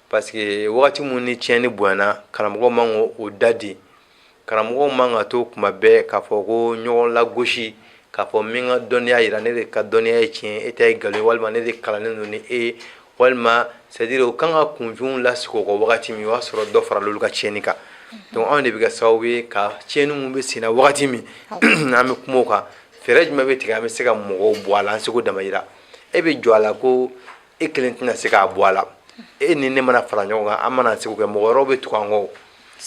parce que wagati mun ni tiɲɛni bonyana karamɔgɔ man o dadi karamɔgɔ man ka to kuma bɛɛ k'a fɔ ko ɲɔgɔn lagosi k'a fɔ min ka dɔnniya yira ne de ka dɔnniya ye tiɲɛ e ta ye nkalon walima ne de kalannen don ni e walima c'est à dire o kan ka kunfɛnw lasigi o kan wagati min o y'a sɔrɔ dɔ farala olu ka tiɲɛni kan donc anw de bɛ kɛ sababu ye ka tiɲɛni mun bɛ senna wagati min an bɛ kuma o kan fɛɛrɛ jumɛn bɛ tigɛ an bɛ se ka mɔgɔw bɔ a la an seko dama yira e bɛ jɔ a la ko e kelen tɛna se k'a bɔ a la e ni ne mana fara ɲɔgɔn kan an mana seko kɛ mɔgɔ wɛrɛw bɛ tugu an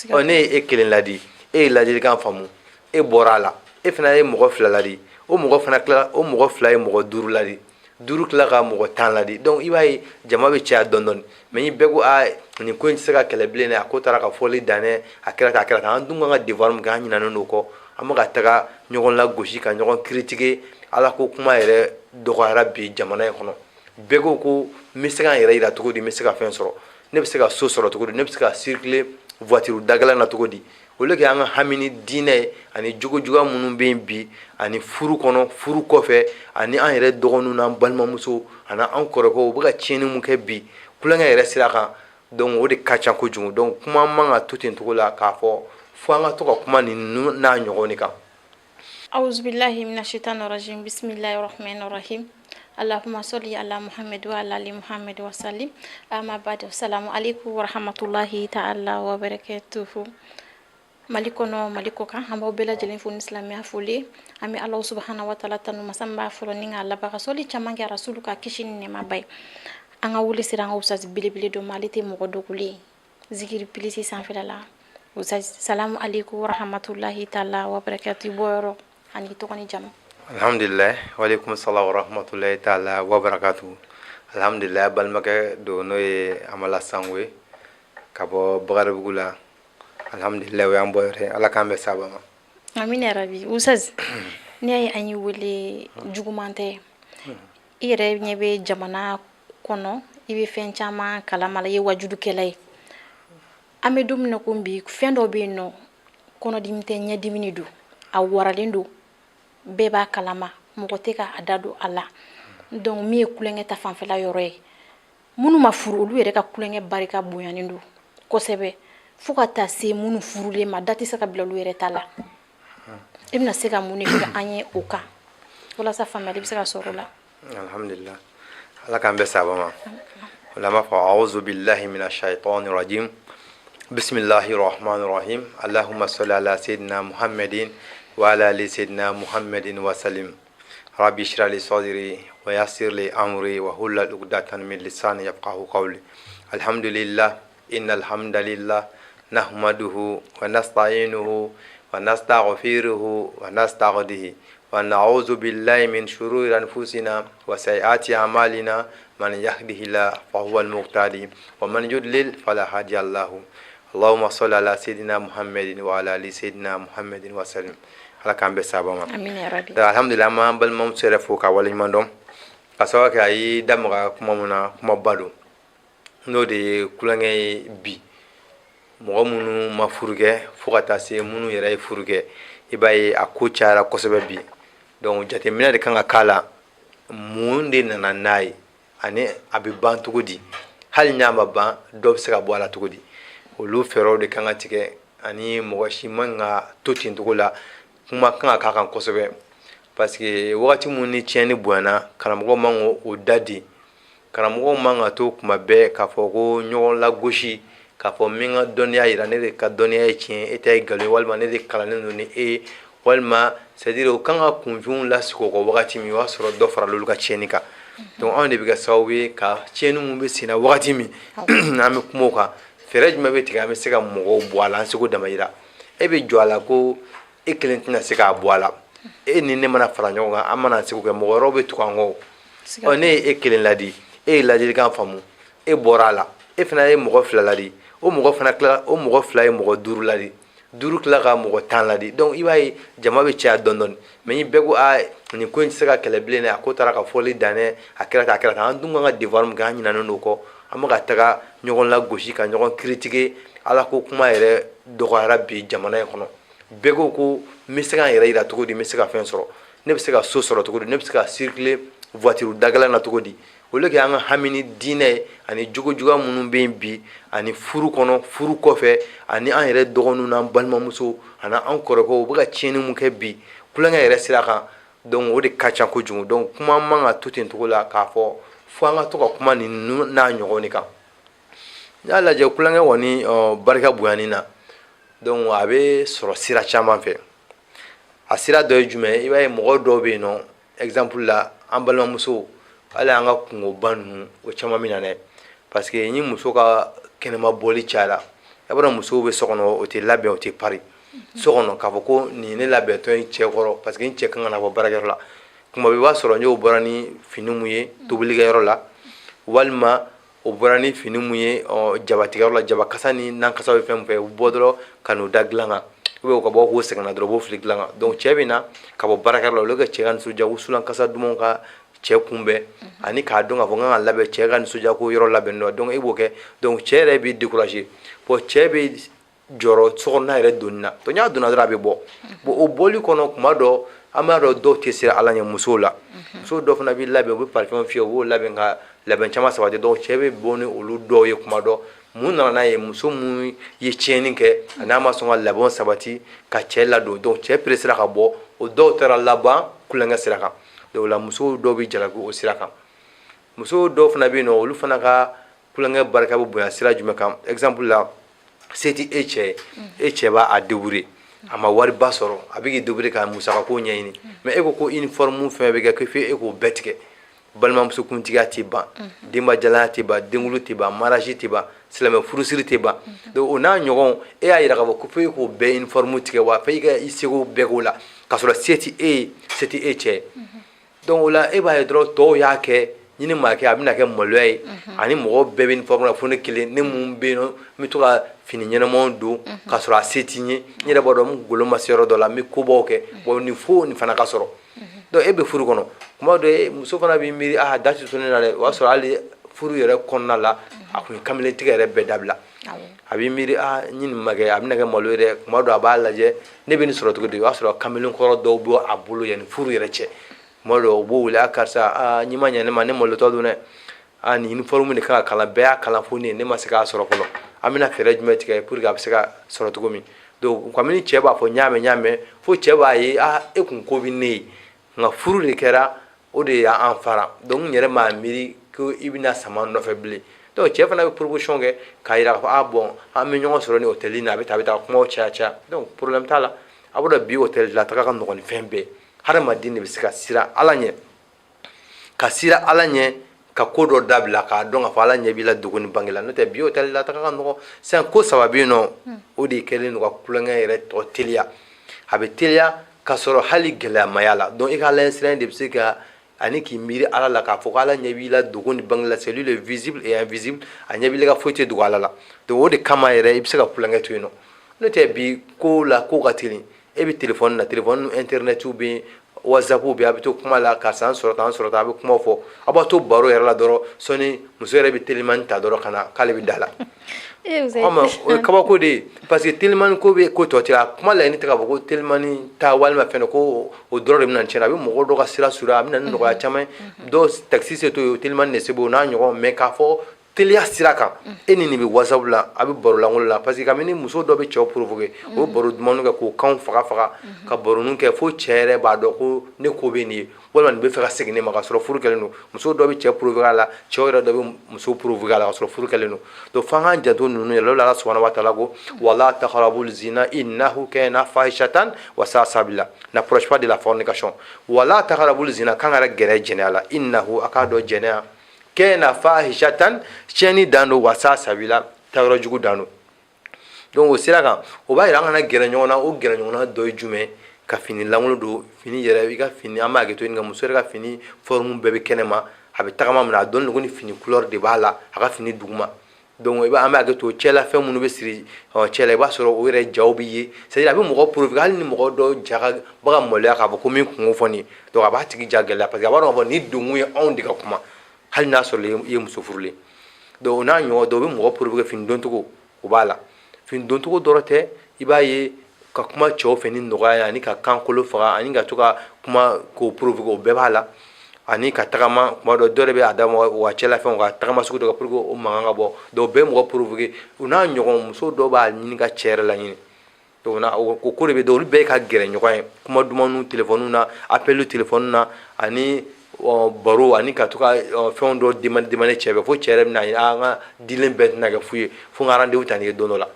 kɔ ne ye e kelen ladi e ye ladilikan faamu e bɔra a la e fana ye mɔgɔ fila ladi o mɔgɔ fila ye mɔgɔ duuru ladi duuru tila ka mɔgɔ 10 ladi donc i b'a ye jama bɛ caya dɔɔni mais ni bɛɛ ko nin ko in tɛ se ka kɛlɛ bilen dɛ a ko taara ka fɔli dan dɛ a kɛra tan an dun kan ka devoir min kɛ an ɲinɛnen don o kɔ an bɛ ka taga ɲɔgɔn lagosi ka ɲɔgɔn critiquer ala ko kuma yɛrɛ dɔgɔyara bi jamana in kɔnɔ bɛɛ ko n bɛ se ka n yɛrɛ yira cogo di n bɛ se ka fɛn sɔrɔ ne bɛ se ka so sɔrɔ cogo di ne bɛ se ka circuler voiture dagala na cogo di o le kɛ an ka hami ni diinɛ ye ani jogojuguya minnu bɛ yen bi ani furu kɔnɔ furu kɔfɛ ani an yɛrɛ dɔgɔninw n'an balimamuso ani an kɔrɔkɛw u bɛ ka tiɲɛni mun kɛ bi kulonkɛ yɛrɛ sira kan donc o de ka ca kojugu donc kuma man ka to ten cogo la k'a fɔ fo an ka to ka kuma nin n'a ɲɔgɔn de kan. Auzubillahi minashaitanir rajim bismillahir rahmanir rahim Allahumma salli ala Muhammad wa ala ali Muhammad wa sallim amma ba'd assalamu alaikum wa rahmatullahi ta'ala wa barakatuhu. Mali kɔnɔ Mali kɔ kan an b'aw bɛɛ lajɛlen fo ni silamɛya foli an bɛ Alahu subahana wa taala tanu masa min b'a fɔlɔ ni k'a laban ka sɔli caman kɛ rasulu ka kisi ni nɛɛma ba ye an ka wuli sera an ka usasi belebele dɔ ma ale tɛ mɔgɔ dogolen zikiri pilisi sanfɛla la usasi salamu alaikum wa rahmatullahi ta'ala wa barakatuhu bɔyɔrɔ ani tɔgɔ ni jamu. Alhamdulillah wa alaikum salam wa rahmatullahi ta'ala wa barakatuhu. Alhamdulillah balimakɛ do n'o ye Amala Sango ye ka bɔ Bakaribugu la. Alhamdulillah o y'an bɔ yɛrɛ ala k'an bɛ saba ma. Amin ya rabi Ustaz ne y'a ye an yi wele juguman tɛ i yɛrɛ ɲɛ bɛ jamana kɔnɔ i bɛ fɛn caman kalama la i ye wajudukɛla ye an bɛ don min na ko bi fɛn dɔ bɛ yen nɔ kɔnɔdimi tɛ ɲɛdimi don a waralen don bɛɛ b'a kalama mɔgɔ tɛ ka da don a la donc min ye kulonkɛ ta fanfɛla yɔrɔ ye minnu ma furu olu yɛrɛ ka kulonkɛ barika bonyanen don kosɛbɛ fo ka taa se minnu furulen ma da tɛ se ka bila olu yɛrɛ ta la i bɛna se ka mun de kɛ an ye o kan walasa faamuyali bɛ se ka sɔrɔ o la. Alhamdulillah ala k'an bɛ saba ma o la an b'a fɔ a'udhu billahi minash shaitanir rajim bismillahir rahmanir rahim allahumma salli ala sayyidina muhammadin wa ala ali sayyidina muhammadin wa sallim rabbi shrah li sadri wa yassir li amri wa hlul 'uqdatan min lisani yafqahu qawli alhamdulillah innal hamdalillah nahmaduhu wa nasta'inuhu wa nastaghfiruhu wa nasta'dihi wa na'udzu billahi min shururi anfusina wa sayyiati a'malina man yahdihillahu fahuwal muhtadi wa man yudlil fala hadiya lahu. Allahumma salli ala sayyidina Muhammadin wa ala ali sayyidina Muhammadin wa sallim. Ala k'an bɛ saba ma. Amin ya rabbi. Alhamdulillah an balimamuso yɛrɛ fo ka waleɲuman dɔn ka sababu kɛ a ye da maga kuma mun na kumaba don n'o de ye kulonkɛ ye bi mɔgɔ minnu ma furu kɛ fo ka taa se minnu yɛrɛ ye furu kɛ i b'a ye a ko cayara kosɛbɛ bi donc jateminɛ de kan ka k'a la mun de nana n'a ye ani a bɛ ban cogo di hali n'a ma ban dɔ bɛ se ka bɔ a la cogo di olu fɛɛrɛw de kan ka tigɛ ani mɔgɔ si man ka to ten cogo la kuma kan ka k'a kan kosɛbɛ parce que wagati mun ni tiɲɛni bonyana karamɔgɔ man o dadi karamɔgɔ man ka to kuma bɛɛ k'a fɔ ko ɲɔgɔn lagosi k'a fɔ min ka dɔnniya yira ne de ka dɔnniya ye tiɲɛ e ta ye nkalon walima ne de kalannen don ni e walima c'est à dire o kan ka kunfɛnw lasigi o kan wagati min o y'a sɔrɔ dɔ farala olu ka tiɲɛni kan donc anw de bɛ kɛ sababu ye ka tiɲɛni mun bɛ senna wagati min an bɛ kuma o kan fɛɛrɛ jumɛn bɛ tigɛ an bɛ se ka mɔgɔw bɔ a la an seko dama yira e bɛ jɔ a la ko e kelen tɛna se k'a bɔ a la e ni ne mana fara ɲɔgɔn kan an mana seko kɛ mɔgɔ wɛrɛw bɛ tugu an kɔ ne ye e kelen ladi e ye ladilikan faamu e bɔra a la e fana ye mɔgɔ fila ladi o mɔgɔ fila ye mɔgɔ duuru ladi duuru tila ka mɔgɔ 10 ladi donc i b'a ye jama bɛ caya dɔɔni mais ni bɛɛ ko nin ko in tɛ se ka kɛlɛ bilen dɛ a ko taara ka fɔli dan dɛ a kɛra tan an dun kan ka devoir min kɛ an ɲinɛnen don o kɔ an bɛ ka taga ɲɔgɔn lagosi ka ɲɔgɔn critiquer ala ko kuma yɛrɛ dɔgɔyara bi jamana in kɔnɔ bɛɛ ko n bɛ se ka n yɛrɛ yira cogo di n bɛ se ka fɛn sɔrɔ ne bɛ se ka so sɔrɔ cogo di ne bɛ se ka circuler voiture dagala na cogo di olu kɛ an ka hami ni diinɛ ani jogo juguya minnu bɛ yen bi ani furu kɔnɔ furu kɔfɛ ani an yɛrɛ dɔgɔninw n'an balimamuso ani an kɔrɔkɛw u bɛ ka tiɲɛni mun kɛ bi kulonkɛ yɛrɛ sira kan donc o de ka ca kojugu donc kuma man ka to ten cogo la k'a fɔ fo an ka to ka kuma nin n'a ɲɔgɔn de kan n'i y'a lajɛ kulonkɛ kɔni barika bonyani na donc a bɛ sɔrɔ sira caman fɛ a sira dɔ ye jumɛn i b'a ye mɔgɔ dɔw bɛ yen nɔ exemple la an balimamuso hali an ka kungoba ninnu o caman bɛ na dɛ parce que ni muso ka kɛnɛma bɔli cayara i b'a dɔn musow bɛ so kɔnɔ o tɛ labɛn o tɛ pari so kɔnɔ k'a fɔ ko nin ne labɛntɔ ye cɛ kɔrɔ parce que n cɛ kan ka na bɔ baarakɛyɔrɔ la kuma bɛɛ i b'a sɔrɔ n'o bɔra ni fini mun ye tobilikɛyɔrɔ la walima o bɔra ni fini mun ye jabatigɛyɔrɔ la jabakasa ni nankasa bɛ fɛn min fɛ u bɔ dɔrɔn ka n'u da dilan kan u ka bɔ k'u sɛgɛnna dɔrɔn u b'o fili dilan kan donc cɛ bɛ na ka bɔ baarakɛyɔrɔ la olu ka cɛ ka nisɔndiya u sulan kasa dumanw ka cɛ kunbɛn ani k'a dɔn k'a fɔ n kan ka labɛn cɛ ka nisɔndiya ko yɔrɔ labɛn dɔ donc e b'o kɛ donc cɛ yɛrɛ b'i décourager bon cɛ bɛ jɔrɔ sokɔnɔna yɛrɛ donni na donc n'a donna dɔrɔn a bɛ bɔ bon o bɔli kɔnɔ kuma dɔ an b'a dɔn dɔw tɛ siran ala ɲɛ musow la muso dɔw fana bɛ labɛn u bɛ parfum fiyɛ u b'o labɛn ka labɛn caman sabati donc cɛ bɛ bɔ ni olu dɔw ye kuma dɔ mun nana n'a ye muso mun ye tiɲɛni kɛ a n'a ma sɔn ka labɛnw sabati ka cɛ ladon donc cɛ peresera ka bɔ o dɔw taara laban kulonkɛ sira kan donc o la muso dɔw bɛ jalaki o sira kan muso dɔw fana bɛ yen nɔ olu fana ka kulonkɛ barika bɛ bonya sira jumɛn kan exemple la se tɛ e cɛ ye e cɛ b'a débrouiller a ma wariba sɔrɔ a bɛ k'i débrouiller ka musakako ɲɛɲini mais e ko uniforme fɛn bɛ kɛ ko f'e k'o bɛɛ tigɛ balimamuso kuntigiya tɛ ban denbajalaya tɛ ban denkundi tɛ ban mariage tɛ ban silamɛ furusiri tɛ ban donc o n'a ɲɔgɔn e y'a yira k'a fɔ ko f'e k'o bɛɛ uniforme tigɛ wa f'e ka i seko bɛɛ k'o la k'a sɔrɔ se tɛ e ye se tɛ e cɛ ye donc o la e b'a ye dɔrɔn tɔw y'a kɛ ɲini maa kɛ a bɛna kɛ maloya ye ani mɔgɔ bɛɛ bɛ uniforme la fo ne kelen ne mun bɛ yen nɔ n bɛ to ka fini ɲɛnamaw don k'a sɔrɔ a se tɛ n ye n yɛrɛ b'a dɔn n golo ma se yɔrɔ dɔ la n bɛ kobaw kɛ bon nin fo nin fana ka sɔrɔ donc e bɛ furu kɔnɔ kuma dɔ muso fana b'i miiri da tɛ to ne na dɛ o y'a sɔrɔ hali furu yɛrɛ kɔnɔna la a kun ye kamaletigɛ yɛrɛ bɛɛ dabila a b'i miiri n ye nin ma kɛ a bɛna kɛ malo ye dɛ kuma dɔ a b'a lajɛ ne bɛ nin sɔrɔ cogo di o y'a sɔrɔ kamalen kɔrɔ dɔw bɛ a bolo yanni furu yɛrɛ cɛ kuma dɔ u b'o wele karisa n'i ma ɲɛ ne ma ne malotɔ don dɛ nin uniforme de kan ka kalan bɛɛ y'a kalan fo ne ye ne ma se k'a sɔrɔ fɔlɔ an bɛna fɛɛrɛ jumɛn tigɛ pour que a bɛ se ka sɔrɔ cogo min donc kabini cɛ b'a fɔ ɲaamɛ fo cɛ b'a ye e kun ko bɛ ne ye nka furu de kɛra o de y'an fara donc n yɛrɛ m'a miiri ko i bɛna sama nɔfɛ bilen donc cɛ fana bɛ proposition kɛ k'a yira k'a fɔ bon an bɛ ɲɔgɔn sɔrɔ ni hôtel in na a bɛ taa kumaw caya donc problème t'a la a bɛ dɔn bi hôtel la taga ka nɔgɔn ni fɛn bɛɛ hadamaden de bɛ se ka siran ala ɲɛ ka ko dɔ dabila k'a dɔn k'a fɔ ala ɲɛ b'i la dogo ni bange la n'o tɛ bi hôtel la taga ka nɔgɔn sisan ko saba bɛ yen nɔ o de kɛlen don ka kulonkɛ yɛrɛ tɔ teliya a bɛ teliya k'a sɔrɔ hali gɛlɛyamaya la donc i ka lɛnsiran de bɛ se ka ani k'i miiri ala la k'a fɔ ko ala ɲɛ b'i la dogo ni bange la c'est lui le visible et invisible a ɲɛ b'i la ka foyi tɛ dogo ala la donc o de kama yɛrɛ i bɛ se ka kulonkɛ to yen nɔ n'o tɛ bi ko la ko ka teli e bɛ téléphone na téléphone internet bɛ yen whatsapp bɛ a bɛ to kuma la karisa an sɔrɔ tan a bɛ kuma fɔ a b'a to baro yɛrɛ la dɔrɔn sɔni muso yɛrɛ bɛ telimani ta dɔrɔn ka na k'ale bɛ da la o ye kabako de ye parce que telimani ko bɛ ko tɔ cɛ a kuma laɲini tɛ k'a fɔ ko telimani ta walima fɛn dɔ ko o dɔrɔn de bɛ na tiɲɛ a bɛ mɔgɔ dɔ ka sira surunya a bɛ na ni nɔgɔya caman ye dɔw taxi se to yen o telimani de se b'o n'a ɲɔgɔn mais k'a fɔ teliya sira kan e ni nin bɛ whatsapp la a bɛ baro lankolon la parce que kabini muso dɔ bɛ cɛw provoquer o ye baro dumaniw kɛ k'o kanw faga ka baroniw kɛ fo cɛ yɛrɛ b'a dɔn ko ne ko bɛ nin ye walima nin bɛ fɛ ka segin ne ma k'a sɔrɔ furu kɛlen don muso dɔ bɛ cɛ provoquer a la cɛw yɛrɛ dɔ bɛ muso provoquer a la k'a sɔrɔ furu kɛlen don donc f'an k'an janto ninnu yɛrɛ la Ala subhanahu wa ta'ala ko wala taqrabul zina innahu kana fahishatan wa sa'a sabila n'approche pas de la fornication wala taqrabul zina kan ka gɛrɛ jɛnɛya la innahu a k'a dɔn jɛnɛya kɛna fahishatan tiɲɛni dan don wa sa'a sabila tayɔrɔ jugu dan don donc o sira kan o b'a yira an kana gɛrɛ ɲɔgɔn na o gɛrɛ ɲɔgɔn na dɔ ye jumɛn ka fini lankolon don fini yɛrɛ i ka fini an b'a kɛ to yen nka muso yɛrɛ ka fini forme bɛɛ bɛ kɛnɛma a bɛ tagama min na a dɔnnen ko ni fini couleur de b'a la a ka fini duguma donc an b'a kɛ to cɛla fɛn minnu bɛ siri cɛla i b'a sɔrɔ o yɛrɛ jaw bɛ ye c'est à dire a bɛ mɔgɔ provoquer hali ni mɔgɔ dɔ ja ka baga maloya k'a fɔ ko min kungo fɔ nin donc a b'a tigi ja gɛlɛya parce que a b'a dɔn k'a fɔ nin donkun ye anw de ka kuma hali n'a sɔrɔ i ye muso furulen donc o n'a ɲɔgɔn dɔw bɛ mɔgɔ provoquer fini doncogo o b'a la fini doncogo dɔrɔn tɛ i b'a ye ka kuma cɛw fɛ ni nɔgɔya ye ani ka kan kolo faga ani ka to ka kuma k'o provoquer o bɛɛ b'a la ani ka tagama kuma dɔ dɔ de bɛ a da wa cɛla fɛnw ka tagama sugu dɔ ka pour que o mankan ka bɔ donc bɛɛ mɔgɔ provoquer u n'a ɲɔgɔn muso dɔw b'a ɲini ka cɛ yɛrɛ laɲini donc o ko de bɛ olu bɛɛ ka gɛrɛ ɲɔgɔn ye kuma dumanw téléphone na appel téléphone na ani baro ani ka to ka fɛnw dɔ demande cɛ fɛ fo cɛ yɛrɛ bɛna an ka dilen bɛɛ tɛna kɛ fu ye fo n ka rendez-vous ta nin ye don dɔ la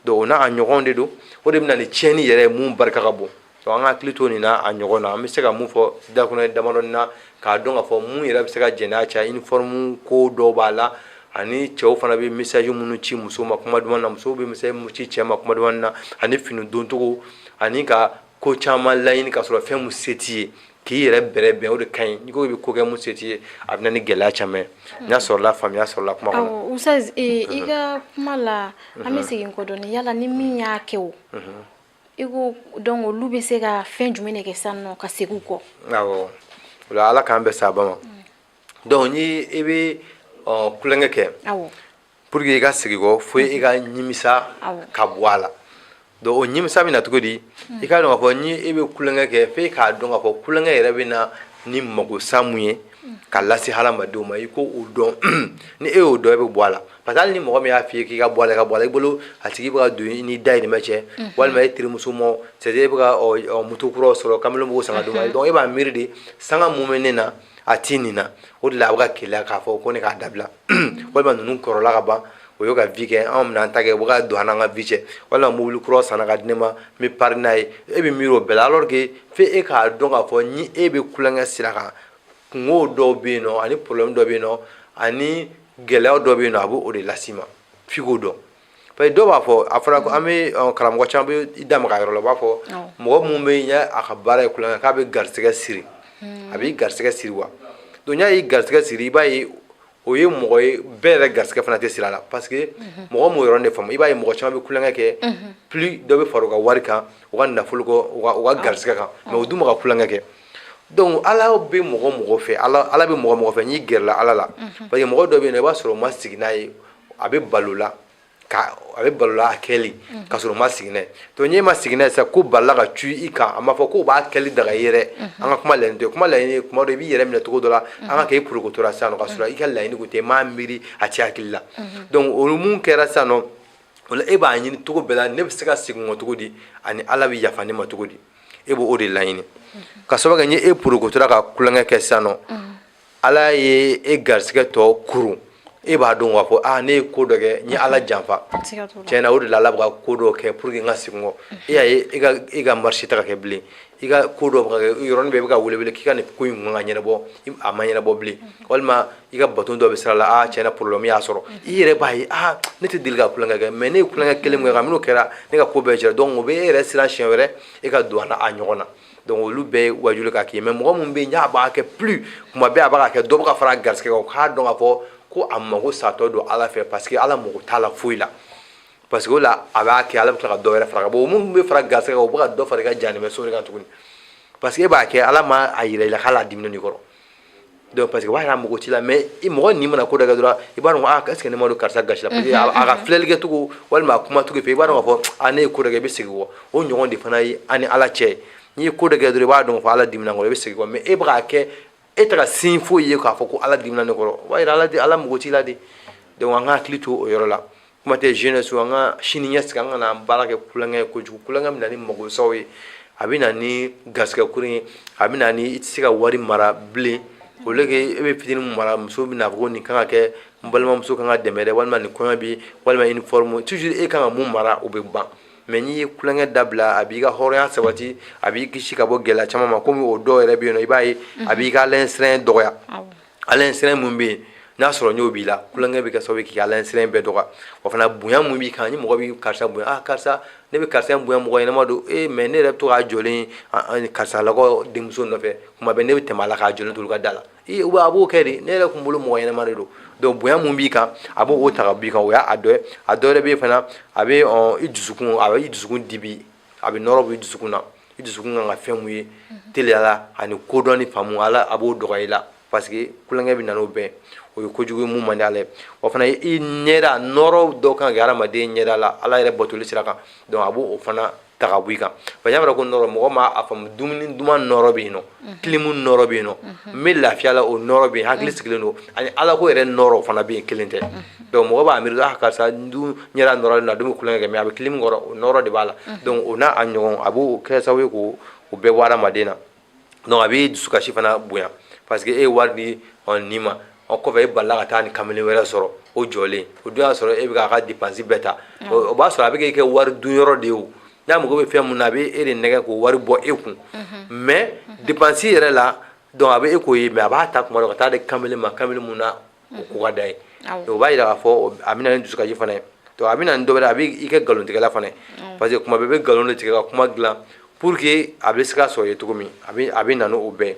donc o n'a ɲɔgɔn de don o de bɛna ni tiɲɛni yɛrɛ ye mun barika ka bon donc an ka hakili to nin na a ɲɔgɔn na an bɛ se ka mun fɔ da kɔnɔ damadɔni na k'a dɔn k'a fɔ mun yɛrɛ bɛ se ka jɛnɛya cɛ uniforme ko dɔw b'a la ani cɛw fana bɛ message minnu ci muso ma kuma duman na musow bɛ message minnu ci cɛ ma kuma duman na ani fini doncogo ani ka ko caman laɲini ka sɔrɔ fɛn mun se t'i ye k'i yɛrɛ bɛrɛ bɛn o de ka ɲi n'i ko i bɛ ko kɛ mun se t'i ye a bɛ na ni gɛlɛya caman ye n'a sɔrɔla faamuya sɔrɔla kuma kɔnɔ. Ustaz i ka kuma la an bɛ segin kɔ dɔɔni yala ni min y'a kɛ o i ko donc olu bɛ se ka fɛn jumɛn de kɛ sisan nɔ ka segin u kɔ. Awɔ o la ala k'an bɛn sababa ma donc ni i bɛ kulonkɛ kɛ pour que i ka segin kɔ fo i ka nimisa ka bɔ a la donc o nimisa bɛ na cogo di i k'a dɔn k'a fɔ ni i bɛ kulonkɛ kɛ fo i k'a dɔn k'a fɔ kulonkɛ yɛrɛ bɛ na ni magosa mun ye ka lase hadamadenw ma i ko o dɔn ni e y'o dɔn i bɛ bɔ a la parce que hali ni mɔgɔ min y'a f'i ye k'i ka bɔ a la i ka bɔ a la i bolo a tigi bɛ ka don i ni dayirimɛ cɛ walima e terimuso ma c'est à dire e bɛ ka moto kuraw sɔrɔ kamalen b'o san ka d'o ma donc e b'a miiri de sanga mun bɛ ne na a ti nin na o de la a bɛ ka keleya k'a fɔ ko ne k'a dabila walima ninnu kɔrɔla ka ban o y'o ka vie kɛ anw bɛna an ta kɛ o bɛ ka don an n'an ka vie cɛ walima mobili kura sanna ka di ne ma n bɛ pari n'a ye e bɛ miiri o bɛɛ la alors que fo e k'a dɔn k'a fɔ ni e bɛ kulonkɛ sira kan kungo dɔw bɛ yen nɔ ani problème dɔ bɛ yen nɔ ani gɛlɛya dɔ bɛ yen nɔ a bɛ o de las'i ma f'i k'o dɔn parce que dɔw b'a fɔ a fɔra ko an bɛ karamɔgɔ caman bɛ i da maga yɔrɔ la u b'a fɔ mɔgɔ mun bɛ yen a ka baara ye kulonkɛ k'a bɛ garisɛgɛ siri a bɛ garisɛgɛ siri wa donc n'i y'a ye garisɛgɛ siri i b'a ye o ye mɔgɔ ye bɛɛ yɛrɛ garisɛgɛ fana tɛ sira la parce que mɔgɔ m'o yɔrɔ de faamu i b'a ye mɔgɔ caman bɛ kulonkɛ kɛ plus dɔ bɛ fara u ka wari kan u ka nafolo kɔ u ka garisɛgɛ kan mais u dun ma ka kulonkɛ kɛ donc ala bɛ mɔgɔ fɛ ala bɛ mɔgɔ fɛ n'i gɛrɛla ala la parce que mɔgɔ dɔ bɛ yen nɔ i b'a sɔrɔ o ma sigi n'a ye a bɛ balo la a kɛli ka sɔrɔ o ma sigi n'a ye donc n'e ma sigi n'a ye sisan ko balila ka cu i kan a ma fɔ ko o b'a kɛli daga i yɛrɛ an ka kuma laɲini tɛ kuma laɲini kuma dɔ i b'i yɛrɛ minɛ cogo dɔ la an ka kɛ i porokotora sisan nɔ ka sɔrɔ i ka laɲini kun tɛ i m'a miiri a ti hakili la donc o mun kɛra sisan nɔ o la e b'a ɲini cogo bɛɛ la ne bɛ se ka segin o cogo di ani ala bɛ yafa ne ma cogo di e b'o de laɲini ka sababu kɛ ni e porokotora ka kulonkɛ kɛ sisan nɔ ala ye e garisɛgɛ tɔ kurun e b'a dɔn k'a fɔ ne ye ko dɔ kɛ n ye ala janfa tiɲɛna o de la ala bɛ ka ko dɔ kɛ pour que n ka segin kɔ e y'a ye e ka marché tɛ ka kɛ bilen i ka ko dɔ bɛ ka kɛ yɔrɔnin bɛɛ i bɛ ka wele k'i ka nin ko in kun ka ɲɛnabɔ a ma ɲɛnabɔ bilen walima i ka baton dɔ bɛ sira la tiɲɛna problème y'a sɔrɔ i yɛrɛ b'a ye ne tɛ deli ka kulonkɛ kɛ mais ne ye kulonkɛ kelen min kɛ ka min'o kɛra ne ka ko bɛɛ cɛra donc o bɛ e yɛrɛ siran siɲɛ wɛrɛ e ka don a ɲɔgɔn na donc olu bɛɛ ye wajulu ka k'i ye mais mɔgɔ min bɛ yen n'a b'a kɛ plus kuma bɛɛ a b'a kɛ dɔ bɛ ka fara garisɛgɛ kan o k'a dɔn k'a fɔ ko a mago satɔ don ala fɛ parce que ala mago t'a la foyi la parce que o la a b'a kɛ ala bɛ tila ka dɔ wɛrɛ fara ka bɔ o mun bɛ fara garisɛgɛ kan o bɛ ka dɔ fara i ka janimɛ so de kan tuguni parce que e b'a kɛ ala ma a yira i la k'ala diminen i kɔrɔ donc parce que o b'a yira a mago t'i la mais mɔgɔ nin mana ko dɔ kɛ dɔrɔn i b'a dɔn est ce que ne ma don karisa gasi la parce que a ka filɛli kɛcogo walima a kuma cogo fɛ i b'a dɔn k'a fɔ ne ye ko dɔ kɛ i bɛ segin kɔ o ɲɔgɔn de fana ye ani ala cɛ n'i ye ko dɔ kɛ dɔrɔn i b'a dɔn k'a fɔ ala diminen kɔrɔ i bɛ segin kɔ mais e bɛ k'a kɛ e tɛ ka sin foyi ye k'a fɔ ko ala dimina ne kɔrɔ o b'a yira ala mago t'i la de donc an ka hakili to o yɔrɔ la kuma tɛ jeunesse an ka sini ɲɛsigi an kana baara kɛ kulonkɛ ye kojugu kulonkɛ bɛ na ni magosaw ye a bɛ na ni garisɛgɛ kurun ye a bɛ na ni i tɛ se ka wari mara bilen au lieu que e bɛ fitinin min mara muso bɛ na fɔ ko nin kan ka kɛ n balimamuso kan ka dɛmɛ dɛ walima nin kɔɲɔ bɛ walima uniforme toujours e kan ka mun mara o bɛ ban mais n'i ye kulonkɛ dabila a b'i ka hɔrɔnya sabati a b'i kisi ka bɔ gɛlɛya caman ma komi o dɔw yɛrɛ bɛ yen nɔ i b'a ye a b'i ka alain dɔgɔya alain mun bɛ yen n'a sɔrɔ n'o b'i la kulonkɛ bɛ kɛ sababu ye k'i ka alain bɛɛ dɔgɔya wa fana bonya mun b'i kan ni mɔgɔ bɛ karisa bonya karisa ne bɛ karisa bonya mɔgɔ ɲɛnama don mais ne yɛrɛ bɛ to k'a jɔlen karisa lakaw denmuso nɔfɛ kuma bɛɛ ne bɛ tɛmɛ a la k'a jɔlen to olu ka da la a b'o kɛ de ne yɛrɛ kun bolo mɔgɔ ɲɛnama de don donc bonya mun b'i kan a b'o ta ka b'i kan o y'a dɔ ye a dɔ wɛrɛ bɛ yen fana a bɛ i dusukun dibi a bɛ nɔrɔ bɔ i dusukun na i dusukun kan ka fɛn mun ye teliya la ani kodɔn ni faamu ala a b'o dɔgɔya i la parce que kulonkɛ bɛ na n'o bɛɛ o ye kojugu ye mun man di ala ye wa fana i ɲɛda nɔrɔ dɔ kan ka kɛ hadamaden ɲɛda la ala yɛrɛ batoli sira kan donc a b'o fana taga bɔ i kan parce que y'a fɔra ko nɔrɔ mɔgɔ ma a faamu dumuni duman nɔrɔ bɛ yen nɔ kilimu nɔrɔ bɛ yen nɔ n bɛ lafiya la o nɔrɔ bɛ yen hakili sigilen don ani ala ko yɛrɛ nɔrɔ fana bɛ yen kelen tɛ donc mɔgɔ b'a miiri karisa n ɲɛda nɔrɔlen na a dun bɛ kulonkɛ kɛ mais a bɛ kilimu kɔrɔ o nɔrɔ de b'a la donc o n'a a ɲɔgɔn a b'o kɛ sababu ye k'o bɛɛ bɔ adamaden na donc a bɛ dusukasi fana bonya parce que e ye wari di nin ma kɔfɛ e balila ka taa ni kamalen wɛrɛ sɔrɔ o jɔlen o dun y'a sɔrɔ e bɛ k'a ka dépense bɛɛ ta o b'a sɔrɔ a bɛ k'e kɛ wari dunyɔrɔ de ye o n'a mago bɛ fɛn mun na a bɛ e de nɛgɛ k'o wari bɔ e kun mais dépense yɛrɛ la donc a bɛ e k'o ye mais a b'a ta kuma dɔ ka taa di kamalen ma kamalen mun na o ko ka d'a ye o b'a yira k'a fɔ a bɛ na ni dusukasi fana ye donc a bɛ na ni dɔ wɛrɛ a bɛ i kɛ nkalontigɛla fana ye parce que kuma bɛɛ bɛ nkalon de tigɛ ka kuma dilan pour que a bɛ se ka sɔrɔ ye cogo min a bɛ na n'o bɛɛ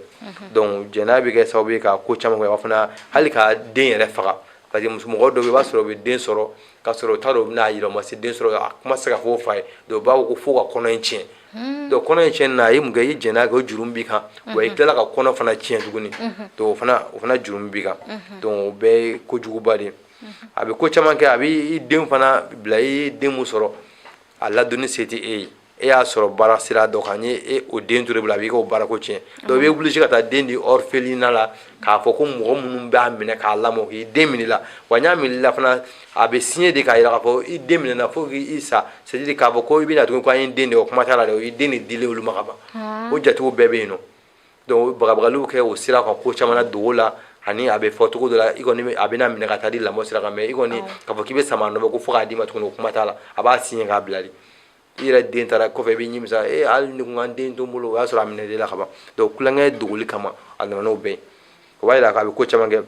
donc jɛnɛya bɛ kɛ sababu ye ka ko caman kɛ fana hali ka den yɛrɛ faga parce que mɔgɔ dɔw bɛ yen i b'a sɔrɔ u bɛ den sɔrɔ k'a sɔrɔ u t'a dɔn u bɛna yɛlɛma ma se den sɔrɔ a kuma se ka fɔ o fa ye donc u b'a fɔ ko fo ka kɔnɔ in tiɲɛ donc kɔnɔ in tiɲɛni na a ye mun kɛ i ye jɛnɛya kɛ o juru b'i kan wa i tilala ka kɔnɔ fana tiɲɛ tuguni donc o fana juru b'i kan donc o bɛɛ ye kojuguba de ye a bɛ ko caman kɛ a bɛ i den fana bila i ye den mun sɔrɔ a ladonni se tɛ e ye e y'a sɔrɔ baara sira dɔ kan e o den tora bila a b'i k'o baara ko tiɲɛ donc i bɛ obligé ka taa den di orphelinat la k'a fɔ ko mɔgɔ minnu b'a minɛ k'a lamɔ k'i den minɛ la wa n'a minɛ la fana a bɛ signé de k'a jira k'a fɔ i den minɛ na fo k'i sa c'est à dire k'a fɔ ko i bɛna tuguni ko an ye den de o kuma t'a la dɛ o ye den de dilen olu ma ka ban o jatew bɛɛ bɛ yen nɔ donc bagabagaliw kɛ o sira kan ko caman na dogo la ani a bɛ fɔ cogo dɔ la i kɔni a bɛna minɛ ka taa di lamɔ sira kan mais i kɔni k'a fɔ k'i bɛ sama nɔfɛ ko fo k'a d'i ma tuguni o kuma t'a la a b'a signé k'a bila de i yɛrɛ den taara kɔfɛ i bɛ ɲimisa hali ni kun ka den to n bolo o y'a sɔrɔ a minɛ de la ka ban donc kulonkɛ dogoli kama a nana n'o bɛɛ ye o b'a yira k'a bɛ ko caman kɛ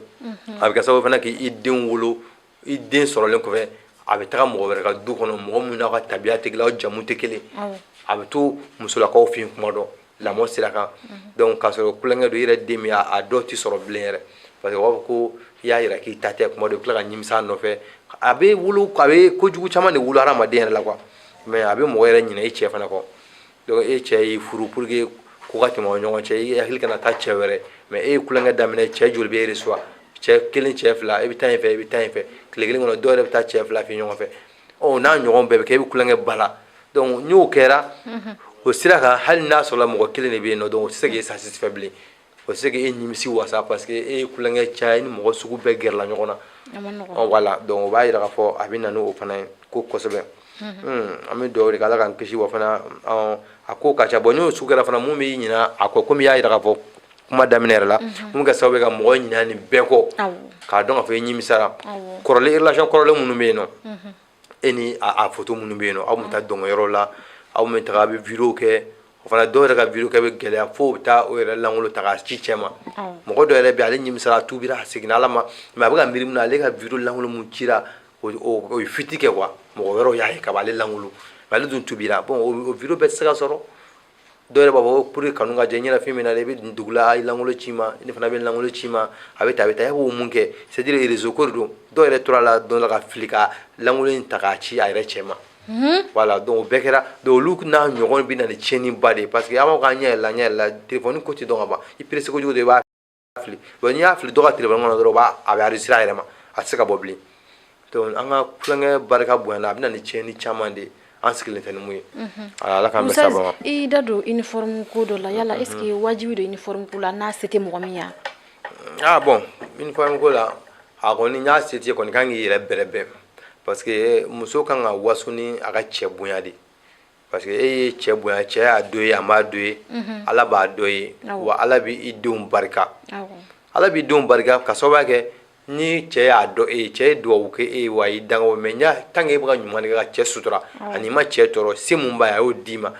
a bɛ kɛ sababu fana k'i den wolo i den sɔrɔlen kɔfɛ a bɛ taga mɔgɔ wɛrɛ ka du kɔnɔ mɔgɔ min n'aw ka tabiya tɛ kelen aw jamu tɛ kelen a bɛ to musolakaw fɛ yen kuma dɔ lamɔ sira kan donc k'a sɔrɔ kulonkɛ don i yɛrɛ den min a dɔw tɛ sɔrɔ bilen yɛrɛ parce que u b'a fɔ ko i y'a yira k'i ta tɛ kuma dɔ i bɛ tila ka ɲimisa a nɔfɛ a bɛ wolo a bɛ kojugu caman de wolo hadamaden yɛrɛ la quoi mais a bɛ mɔgɔ yɛrɛ ɲinɛ i cɛ fana kɔ donc e cɛ y'i furu pour que ko ka tɛmɛ o ɲɔgɔn cɛ i hakili kana taa cɛ wɛrɛ mais e ye kulonkɛ daminɛ cɛ joli bɛ e reçoit cɛ kelen cɛ fila e bɛ taa yen fɛ i bɛ taa yen fɛ tile kelen kɔnɔ dɔw yɛrɛ bɛ taa cɛ fila fɛ ɲɔgɔn fɛ ɔ n'a ɲɔgɔn bɛɛ bɛ kɛ e bɛ kulonkɛ ba la donc n'o kɛra o sira kan hali n'a sɔrɔla mɔgɔ kelen de bɛ yen nɔ donc o tɛ se k'e satisfait bilen o tɛ se k'e nimisi wasa parce que e ye kulonkɛ caya i ni mɔgɔ sugu bɛɛ gɛrɛla ɲɔgɔn na voilà donc o b'a yira k'a fɔ a bɛ na n'o fana ye ko kosɛbɛ an bɛ dugawu de kɛ ala k'an kisi wa fana a ko ka ca bon n'o sugu kɛra fana mun b'i ɲina a kɔ komi i y'a yira k'a fɔ kuma daminɛ yɛrɛ la mun kɛ sababu ye ka mɔgɔ ɲina nin bɛɛ kɔ k'a dɔn k'a fɔ i ɲimisara kɔrɔlen relation kɔrɔlen minnu bɛ yen nɔ e ni a photo minnu bɛ yen nɔ aw bɛ taa dɔnkɛyɔrɔ la aw bɛ taga a bɛ vidéo kɛ o fana dɔw yɛrɛ ka vidéo kɛ bɛ gɛlɛya fo u bɛ taa o yɛrɛ lankolon ta k'a ci cɛ ma mɔgɔ dɔ yɛrɛ bɛ ale ɲimisara a tubira a seginna ala ma mais a bɛ ka miiri min na ale ka vidéo lankolon mun cira o ye fiti kɛ quoi mɔgɔ wɛrɛw y'a ye ka ban ale lankolon mais ale dun tubira bon o vidéo bɛɛ tɛ se ka sɔrɔ dɔw yɛrɛ b'a fɔ pour que kanu ka diya n ɲɛna fɛn min na dɛ i bɛ dugu la a ye lankolon ci ma ne fana bɛ lankolon ci ma a bɛ taa e b'o mun kɛ c'est à dire réseau ko de don dɔw yɛrɛ tora la dɔn la ka fili ka lankolon in ta k'a ci a yɛrɛ cɛ ma voilà donc o bɛɛ kɛra donc olu n'a ɲɔgɔn bɛ na ni tiɲɛniba de ye parce que an b'a fɔ k'an ɲɛ yɛlɛla téléphone ko tɛ dɔn ka ban i pressé kojugu dɔ i b'a fili bon n'i y'a fili dɔ ka téléphone kɔnɔ dɔrɔn a bɛ enregistré a yɛrɛ ma a tɛ se ka bɔ bilen donc an ka kulonkɛ barika bonyana a bɛ na ni tiɲɛni caman de ye an sigilen tɛ ni mun ye ala k'an bɛ sababa ma. I da don uniforme ko dɔ la yala est ce que wajibi don uniforme ko la n'a se tɛ mɔgɔ min ye bon uniforme ko la a kɔni n'a se t'i ye kɔni kan k'i yɛrɛ bɛrɛbɛn parce que muso kan ka waso ni a ka cɛ bonya de parce que e ye cɛ bonya cɛ y'a dɔ ye a m'a dɔ ye ala b'a dɔ ye wa ala b'i denw barika ala b'i denw barika ka sababuya kɛ ni cɛ y'a dɔn e ye cɛ ye dugawu kɛ e ye wa a y'i danga mais tant que e bɛ ka ɲuman de kɛ ka cɛ sutura ani ma cɛ tɔɔrɔ se mun b'a ye a y'o d'i ma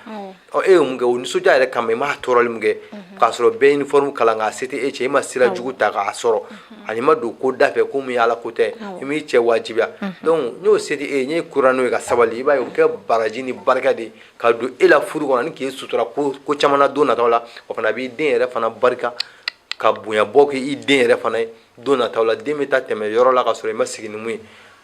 e ye mun kɛ o nisɔndiya yɛrɛ kama i m'a tɔɔrɔli mun kɛ k'a sɔrɔ bɛɛ ye uniforme kalan k'a se tɛ e cɛ i ma sira jugu ta k'a sɔrɔ ani ma don ko da fɛ ko min ye ala ko tɛ i m'i cɛ wajibiya donc n'o se tɛ e ye n ye kura n'o ye ka sabali i b'a ye o bɛ kɛ baraji ni barika de ka don e la furu kɔnɔ ani k'e sutura ko caman na don nataw la o fana b'i den yɛrɛ fana barika ka bonya bɔ k'i den yɛrɛ fana ye don nataw la den bɛ taa tɛmɛ yɔrɔ la ka sɔrɔ i ma sigi ni mun ye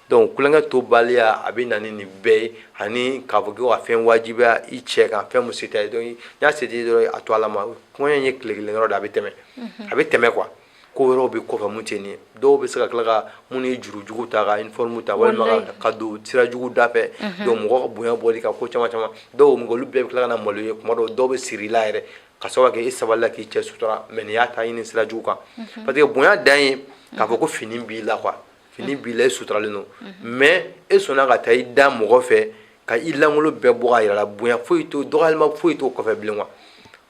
donc kulonkɛ to baliya a bɛ na ni nin bɛɛ ye ani k'a fɔ ko ka fɛn wajibiya i cɛ kan fɛn mun se t'a ye donc n y'a se t'i ye dɔrɔn a to ala ma kɔɲɔ in ye tile kelen yɔrɔ de a bɛ tɛmɛ quoi ko wɛrɛw bɛ kɔfɛ mun tɛ nin ye dɔw bɛ se ka tila ka mun ye jurujugu ta ka uniforme ta walima ka don sira jugu da fɛ donc mɔgɔ ka bonya bɔli ka ko caman caman dɔw olu bɛɛ bɛ tila ka na malo ye kuma dɔw bɛ siri la yɛrɛ ka sababu kɛ i sabalila k'i cɛ sutura mais nin y'a ta ɲini sira jugu kan parce que bonya dan ye k'a fɔ ko fini b'i la quoi fini b'i la i suturalen don mais e sɔnna ka taa i da mɔgɔ fɛ ka i lankolon bɛɛ bɔ ka yira la bonya foyi to dɔgɔyalima foyi t'o kɔfɛ bilen quoi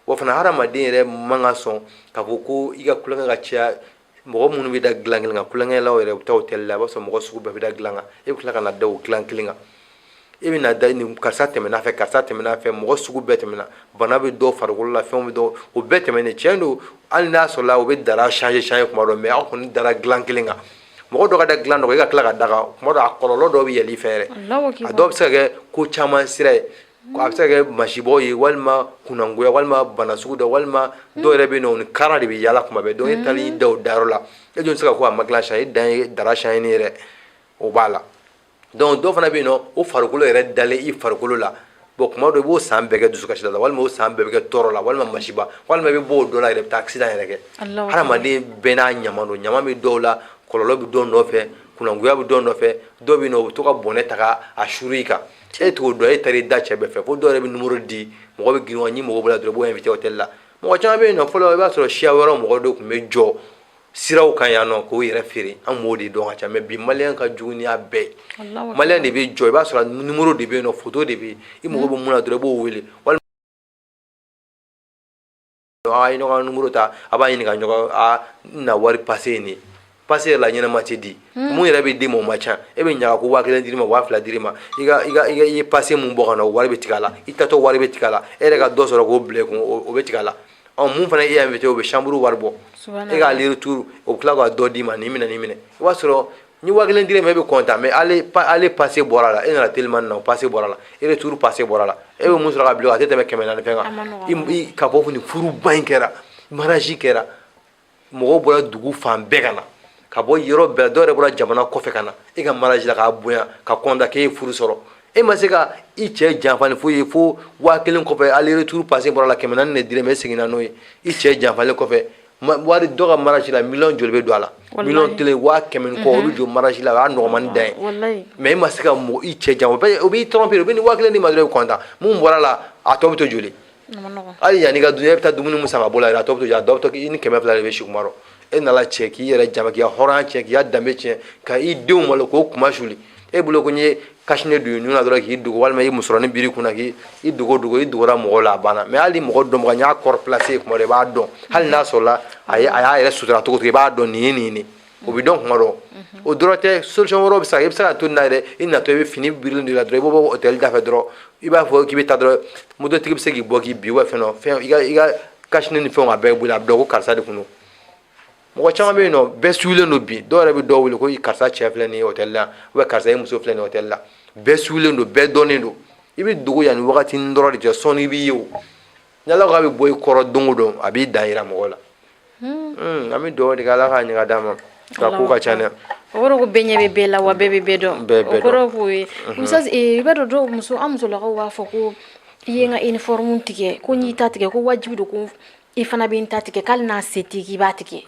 wa fana hadamaden yɛrɛ man ka sɔn k'a fɔ ko i ka kulonkɛ ka caya mɔgɔ minnu bɛ da dilan kelen kan kulonkɛlaw yɛrɛ u bɛ taa hôtel la i b'a sɔrɔ mɔgɔ sugu bɛɛ bɛ da dilan kan e bɛ tila ka na da o dilan kelen kan e bɛ na da nin karisa tɛmɛna fɛ karisa tɛmɛna fɛ mɔgɔ sugu bɛɛ tɛmɛna bana bɛ dɔw farikolo la fɛnw bɛ dɔw o bɛɛ tɛmɛnen tiɲɛ don hali n'a sɔrɔla o bɛ dara changer kuma dɔ mais aw kɔni dara dilan kelen kan mɔgɔ dɔ ka da dilan dɔ e ka tila ka da kan kuma dɔ a kɔlɔlɔ dɔ bɛ yɛlɛ i fɛ yɛrɛ a dɔw bɛ se ka kɛ ko caman sira ye a bɛ se ka kɛ masibɔ ye walima kunangoya walima bana sugu dɔ walima dɔw yɛrɛ bɛ yen nɔ ni kara de bɛ yaala kuma bɛɛ donc e taara i da o dayɔrɔ la e dun tɛ se ka ko a ma dilan siɲɛ e dan ye dara siɲɛni yɛrɛ o b'a la donc dɔw fana bɛ yen nɔ o farikolo yɛrɛ dalen i farikolo la bon kuma dɔ i b'o san bɛɛ kɛ dusukasi la walima o san bɛɛ bɛ kɛ tɔɔrɔ la walima masiba walima i bɛ bɔ o dɔ la yɛrɛ i bɛ taa accident yɛrɛ kɛ hadamaden bɛɛ n'a ɲama don ɲama bɛ dɔw la kɔlɔlɔ bɛ dɔw nɔfɛ kunangoya bɛ dɔw nɔfɛ dɔw bɛ yen nɔ u bɛ to ka bɔnɛ ta k'a suru i kan e t'o dɔn e taara i da cɛ bɛɛ fɛ fo dɔw yɛrɛ bɛ numéro di mɔgɔ bɛ girin wa ni mɔgɔ bɔra dɔrɔn i b'o invité hôtel la mɔgɔ caman bɛ yen nɔ fɔlɔ i b'a sɔrɔ siya wɛrɛw mɔgɔ dɔw tun bɛ jɔ siraw kan yan nɔ k'o yɛrɛ feere an m'o de dɔn ka ca mais bi maliyɛn ka jugu ni a bɛɛ ye maliyɛn de bɛ jɔ i b'a sɔrɔ numéro de bɛ yen nɔ photo de bɛ yen i mago bɛ mun na dɔrɔn i b'o wele walima a ye ɲɔgɔn numéro ta a b'a ɲininka ɲɔgɔn a na wari passé ye nin passé yɛrɛ la ɲɛnama tɛ di mun yɛrɛ bɛ di ma o ma ca e bɛ ɲaga ko 1000 dir'i ma 2000 dir'i ma i ye passé mun bɔ ka na o wari bɛ tigɛ a la i tatɔ wari bɛ tigɛ a la e yɛrɛ ka dɔ sɔrɔ k'o bila i kun o bɛ tigɛ a la mun fana e invité o bɛ chambre wari bɔ e ka aller retour o bɛ tila ka dɔ d'i ma nin minɛ nin minɛ i b'a sɔrɔ ni 1000 dir'i ma e bɛ content mais ale passé bɔra la e nana tellement na o passé bɔra la e retour passé bɔra la e bɛ mun sɔrɔ ka bila a tɛ tɛmɛ 400 fɛn kan ka fɔ ni furuba in kɛra mariage kɛra mɔgɔw bɔra dugu fan bɛɛ ka na ka bɔ yɔrɔ bɛɛ dɔw yɛrɛ bɔra jamana kɔfɛ ka na e ka mariage la k'a bonya ka content k'e ye furu sɔrɔ e ma se ka i cɛ janfa ni foyi ye fo 1000 kɔfɛ aller retour passé bɔra la 400 de dir'e ma e seginna n'o ye i cɛ janfalen kɔfɛ wari dɔ ka mariage la million joli bɛ don a la million 1 100 kɔ o bɛ jɔ mariage la o y'a nɔgɔmani dan ye mais e ma se ka mɔgɔ i cɛ janfa o b'i tromper o bɛ ni 1000 di ma dɔrɔn i bɛ content mun bɔra la a tɔ bɛ to joli hali yanni ka dunya e bɛ taa dumuni mun san ka bɔ la yɛrɛ a tɔ bɛ to joli a dɔw bɛ to i ni 200 de bɛ si kuma rɔ e nana cɛ k'i yɛrɛ janfa k'i ka hɔrɔnya tiɲɛ k'i ka danbe tiɲɛ ka i denw malo k'o kuma suli e bolo ko n ye kasine don i nun na dɔrɔn k'i dogo walima i musɔrɔnin biri kunna k'i dogo i dogora mɔgɔw la a banna mais hali mɔgɔ dɔnbaga n y'a kɔrɔ placer kuma dɔ i b'a dɔn hali n'a sɔrɔla a y'a yɛrɛ sutura cogo i b'a dɔn nin ye nin ye o bɛ dɔn kuma dɔ o dɔrɔn tɛ solution wɛrɛw bɛ se i bɛ se ka to nin na yɛrɛ i natɔ i bɛ fini birilen dɔ la dɔrɔn i b'o bɔ hôtel da fɛ dɔrɔn i b'a fɔ k'i bɛ taa dɔrɔn mototigi bɛ se k'i bɔ k'i bin fɛn dɔ i ka kasine ni fɛnw a bɛɛ boli a bɛ dɔn ko karisa de kun don mɔgɔ caman bɛ yen nɔ bɛɛ suulen don bi dɔw yɛrɛ bɛ dɔw wele ko karisa cɛ filɛ nin ye hôtel la karisa ye muso filɛ nin ye hôtel la bɛɛ suulen don bɛɛ dɔnnen don i bɛ dogo yanni wagati ni dɔrɔn de cɛ sɔnni i b'i ye o ni ala ko a bɛ bɔ i kɔrɔ don o don a b'i dan yira mɔgɔ la an bɛ dugawu de kɛ ala k'a ɲaga d'a ma ka ko ka ca dɛ o kɔrɔ ko bɛɛ ɲɛ bɛ bɛɛ la wa bɛɛ bɛ bɛɛ dɔn o kɔrɔ k'o ye i b'a dɔn dɔw an musolakaw b'a fɔ ko i ye n ka uniforme tigɛ ko n y'i ta tigɛ ko wajibi don ko i fana bɛ n ta tigɛ k'ale n'a se t'i k'i b'a tigɛ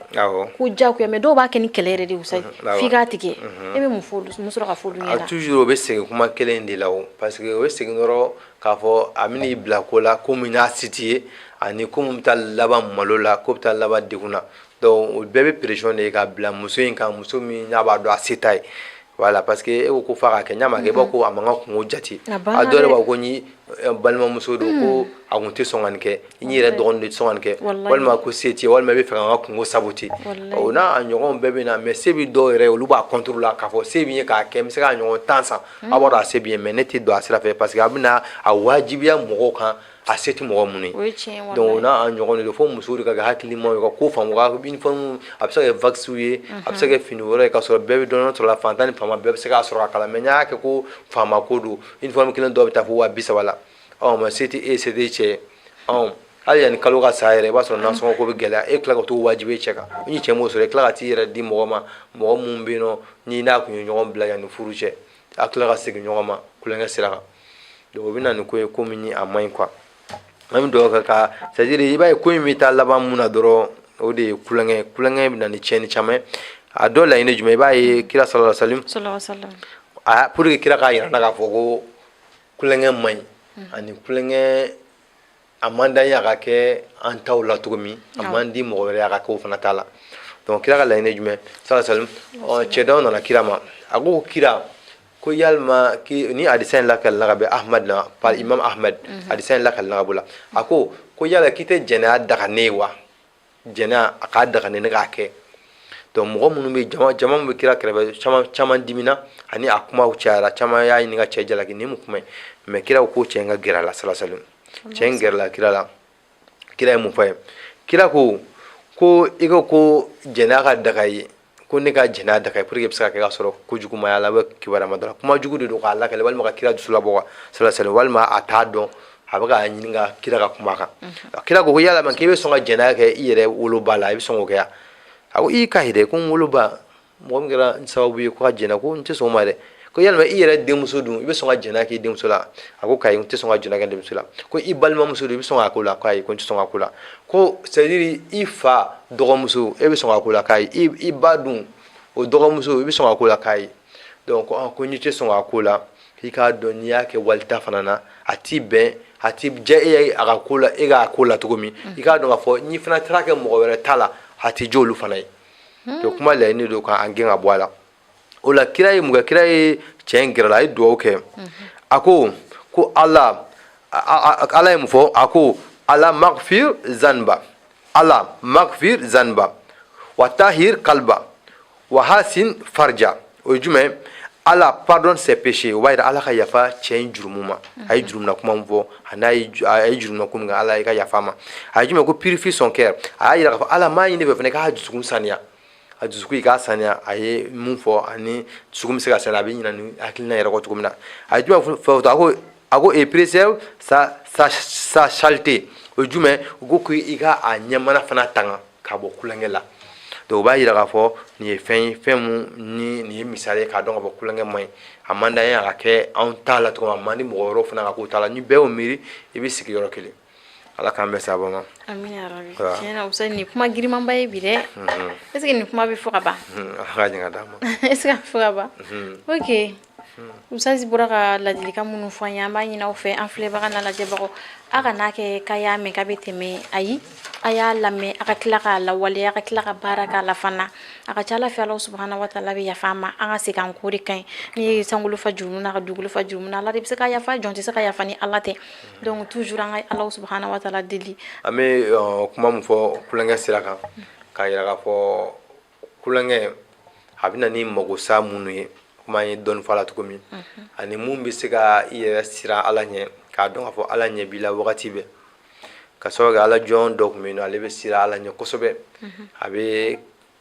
ko diyagoya mais dɔw b'a kɛ ni kɛlɛ yɛrɛ de ye f'i k'a tigɛ e bɛ mun sɔrɔ ka fɔ olu ɲɛna toujours o bɛ segin kuma kelen de la o parce que o bɛ segin dɔrɔn k'a fɔ a bɛ n'i bila ko la ko min n'a se t'i ye ani ko min bɛ taa laban malo la ko bɛ taa laban degun na donc o bɛɛ bɛ pression de ye ka bila muso in kan muso min n'a b'a dɔn a se t'a ye voilà parce que e ko f'a ka kɛ ɲ'a ma kɛ i b'a ko a man ka kungo jate a dɔw yɛrɛ b'a fɔ ko n balimamuso don ko a kun tɛ sɔn ka nin kɛ n yɛrɛ dɔgɔnin de tɛ sɔn ka nin kɛ walima ko se t'i ye walima i bɛ fɛ ka n ka kungo saboter o n'a ɲɔgɔnw bɛɛ bɛ na mais se bɛ dɔw yɛrɛ olu b'a contre la k'a fɔ se bɛ n ye k'a kɛ n bɛ se k'a ɲɔgɔn 10 san a b'a dɔn a se bɛ n ye mais ne tɛ don a sira fɛ parce que a bɛna a wajibiya mɔgɔw kan a se tɛ mɔgɔ minnu ye donc o n'a ɲɔgɔn de don fo musow de ka kɛ hakilimaw ye ka ko faamu ka uniforme a bɛ se ka kɛ vax ye a bɛ se ka kɛ fini wɛrɛ ye ka sɔrɔ bɛɛ bɛ dɔɔnin sɔrɔ la fantan ni faama bɛɛ bɛ se k'a sɔrɔ a kala mais n y'a kɛ ko faama ko don uniforme kelen dɔw bɛ taa fo 230 la mais se tɛ e se tɛ cɛ ye hali yanni kalo ka sa yɛrɛ i b'a sɔrɔ nasɔngɔ ko bɛ gɛlɛya e tila ka t'o wajibi cɛ kan ni cɛ m'o sɔrɔ i tila ka t'i yɛrɛ di mɔgɔ ma mɔgɔ minnu bɛ yen nɔ ni n'a kun ye ɲɔgɔn bila yanni furu cɛ a tila ka segin ɲɔgɔn ma kulonkɛ sira kan donc o bɛ na ni ko ye ko min a man ɲi quoi an bɛ dugawu kɛ ka c'est à dire i b'a ye ko in bɛ taa laban mun na dɔrɔn o de kulange bɛ na ni tiɲɛni caman a dɔw la ine jumɛn i b'a ye kira sallallahu alaihi wasallam pour que kira k'a yira na k'a fɔ ko kulange man ɲi ani kulange a man d'an ye a ka kɛ an taw la cogo min a man di mɔgɔ wɛrɛ a ka kɛ o fana t'a la donc kira ka laɲini jumɛn sallallahu alaihi wasallam cɛ dɔw nana kira ma a ko kira ko yalima ni hadisa in lakalila ka bɛn Ahmad na par Imam Ahmad hadisa in lakalila ka bɔ la a ko yala k'i tɛ jɛnɛya daga ne ye wa jɛnɛya a k'a daga ne k'a kɛ donc mɔgɔ minnu bɛ jama min bɛ kira kɛrɛfɛ caman dimina ani a kumaw cayara caman y'a ɲini ka cɛ jalaki ni mun kuma ye mais kira ko cɛ in ka gɛrɛ a la sallallahu alaihi wasallam cɛ in gɛrɛla kira la kira ye mun fɔ ye kira ko i ko jɛnɛya ka daga ye ko ne ka jɛnɛya daga ye pour que i bɛ se ka kɛ ka sɔrɔ kojugu ma y'a la kibaruya ma dɔrɔn kuma jugu de don k'a lakale walima ka kira dusu labɔ wa sallallahu alaihi wasallam walima a t'a dɔn a bɛ k'a ɲini ka kira ka kuma kan kira ko yala man k'i bɛ sɔn ka jɛnɛya kɛ i yɛrɛ woloba la i bɛ sɔn k'o kɛ yan a ko i ka yɛrɛ ko n woloba mɔgɔ min kɛra sababu ye ko ka jɛnɛya ko n tɛ sɔn o ma dɛ ko yalima i yɛrɛ denmuso dun i bɛ sɔn ka jɛnɛya k'i denmuso la a ko kayi n tɛ sɔn ka jɛnɛya kɛ denmuso la ko i balimamuso dun i bɛ sɔn k'a ko la ko ayi ko n tɛ sɔn k'a ko la ko c'est à dire i fa dɔgɔmuso e bɛ sɔn k'a ko la k'ayi i ba dun o dɔgɔmuso i bɛ sɔn k'a ko la k'ayi donc ko n'i tɛ sɔn k'a ko la k'i k'a dɔn n'i y'a kɛ walita fana na a t'i bɛn a t'i diya e ye a ka ko la e k'a ko la cogo min i k'a dɔn k'a fɔ n'i fana taara kɛ mɔgɔ wɛrɛ ta la a t'i diya olu fana ye donc kuma laɲini don k'an gɛn ka bɔ a la o la kira ye mun kɛ kira ye cɛ in gɛrɛ la a ye dugawu kɛ a ko ala ye mun fɔ a ko ala maghfir zanba ala maghfir zanba wa tahir qalba wa hasin farja o ye jumɛn ala pardonne ses péchés o b'a yira ala ka yafa cɛ in jurumu ma a ye jurumuna kuma min fɔ a n'a ye jurumuna ko min kɛ ala i ka yafa ma a ye jumɛn ko purifie son cœur a y'a yira k'a fɔ ala m'a ɲini fɛ fana k'a dusukun saniya a dusukun i k'a saniya a ye mun fɔ ani dusukun bɛ se ka saniya a bɛ ɲina ni hakilina yɛrɛ kɔ cogo min na a ye jumɛn fɔ a ko et préserve sa saleté o ye jumɛn u ko i ka a ɲɛmana fana tanga ka bɔ kulonkɛ la donc o b'a yira k'a fɔ nin ye fɛn ye fɛn mun ni nin ye misali ye k'a dɔn k'a fɔ kulonkɛ man ɲi a man d'an ye a ka kɛ anw t'a la cogo min a man di mɔgɔ wɛrɛw fana ka k'o t'a la ni bɛɛ y'o miiri i bɛ sigi yɔrɔ kelen ala k'an bɛɛ sababa ma. Amina yarabi. Tiɲɛna Usaini nin kuma girinmanba ye bi dɛ. Est ce que nin kuma bɛ fɔ ka ban? Ala ka ɲɛ ka d'a ma. Est ce que a bɛ fɔ ka ban? Ok. Usazi bɔra ka ladilikan minnu fɔ an ye an b'a ɲini aw fɛ an filɛbaga n'a lajɛbagaw a kana kɛ k'a y'a mɛn k'a bɛ tɛmɛ ayi a y'a lamɛn a ka tila k'a lawaleya a ka tila ka baara k'a la fana a ka ca ala fɛ Alahu subahana wa taala bɛ yafa an ma an ka segin an ko de ka ɲi n'i ye sankolo fa jurumi na ka dugukolo fa jurumi na ala de bɛ se ka yafa jɔn tɛ se ka yafa ni ala tɛ donc toujours an ka Alahu subahana wa taala deli. An bɛ kuma min fɔ kulonkɛ sira kan k'a yira k'a fɔ kulonkɛ a bɛ na ni magosa minnu ye kuma an ye dɔɔni fɔ a la cogo min ani mun bɛ se ka i yɛrɛ siran ala ɲɛ k'a dɔn k'a fɔ ala ɲɛ b'i la wagati bɛɛ ka sababu kɛ ala jɔn dɔ tun bɛ yen nɔ ale bɛ siran ala ɲɛ kosɛbɛ a bɛ